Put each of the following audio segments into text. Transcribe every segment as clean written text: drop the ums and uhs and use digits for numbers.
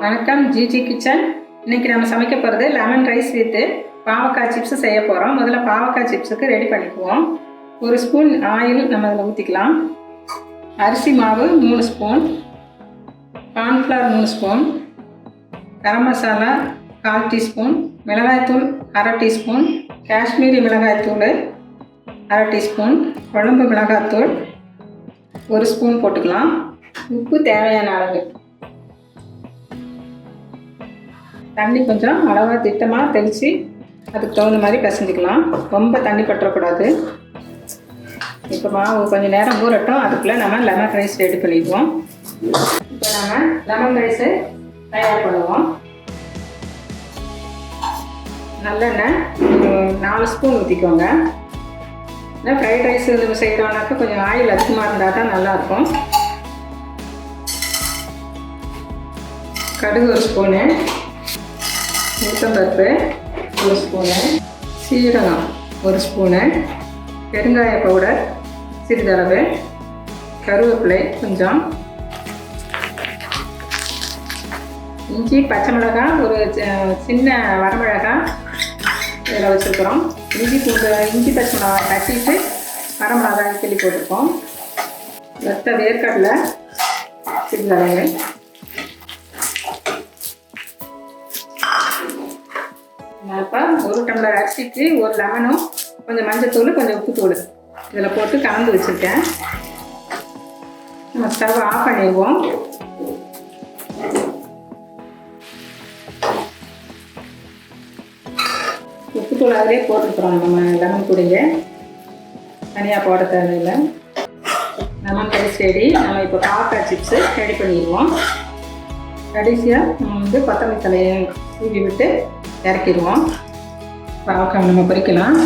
வணக்கம் GG kitchen. இன்றைக்கி நம்ம சமைக்க போகிறது லெமன் ரைஸ் வித்து பாவக்காய் சிப்ஸு செய்ய போகிறோம். முதல்ல பாவக்காய் சிப்ஸுக்கு ரெடி பண்ணிக்குவோம். 1 ஸ்பூன் ஆயில் நம்ம அதில் ஊற்றிக்கலாம். அரிசி மாவு 3 spoon, cornflour 3 spoon, garam masala 1/4 teaspoon, மிளகாய்த்தூள் 1/2 டீஸ்பூன், காஷ்மீரி மிளகாய்த்தூள் 1/2 டீஸ்பூன், குழம்பு மிளகாய்த்தூள் 1 ஸ்பூன் போட்டுக்கலாம். உப்பு தேவையான அளவு. தண்ணி கொஞ்சம் அளவாக திட்டமாக தெளித்து அதுக்கு தகுந்த மாதிரி பிசைஞ்சிக்கலாம். ரொம்ப தண்ணி பற்றக்கூடாது. இப்போ மாவு கொஞ்சம் நேரம் ஊறட்டும். அதுக்குள்ளே நம்ம லெமன் ரைஸ் ரெடி பண்ணிக்குவோம். இப்போ நம்ம லெமன் ரைஸு தயார் பண்ணுவோம். நல்லெண்ணெய் 4 ஸ்பூன் ஊற்றிக்கோங்க. இல்லை ஃப்ரைட் ரைஸ் இது செய்கிறோம்னாக்கா கொஞ்சம் ஆயில் அதிகமாக இருந்தால் தான் நல்லாயிருக்கும். கடுகு 1 ஸ்பூனு, உளுத்தம்பருப்பு 1 ஸ்பூனு, சீரகம் 1 ஸ்பூனு, பெருங்காய பவுடர் சிறிதளவு, கருவேப்பிலை கொஞ்சம், இஞ்சி பச்சை மிளகாய் ஒரு சின்ன வரமிளகாய் இதில் வச்சுருக்குறோம். இஞ்சி பச்சை மிளகாய் தட்டிட்டு வரமிளகாய் கிள்ளி போட்டிருக்கோம். வெத்த வேர்க்கடலை சிறிதளவு, இப்போ 1 டம்ளர் அரிசிக்கு 1 லெமனும் கொஞ்சம் மஞ்சத்தூள் கொஞ்சம் உப்புத்தூள் இதில் போட்டு கலந்து வச்சுருக்கேன். நம்ம ஸ்டவ் ஆஃப் பண்ணிடுவோம். உப்புத்தூள் அதிலே போட்டுருக்குறோம். நம்ம லெமன் கூடயே தனியாக போட தேவையில்லை. Lemon rice ready. நம்ம இப்போ பாவக்காய் சிப்ஸு ரெடி பண்ணிடுவோம். கடைசியாக நம்ம கொத்தமல்லி தலையை ஊற்றி விட்டு இறக்கிடுவோம். பாவக்காய் நம்ம பொரிக்கலாம்.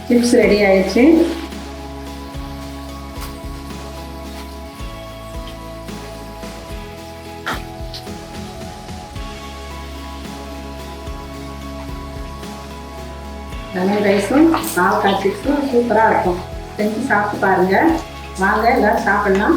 சிப்ஸ் ரெடி ஆயிடுச்சு. லெமன் ரைஸும் பாவக்காய் சிப்ஸும் சூப்பராக இருக்கும். செஞ்சு சாப்பிட்டு பாருங்கள். வாங்க எல்லோரும் சாப்பிட்லாம்.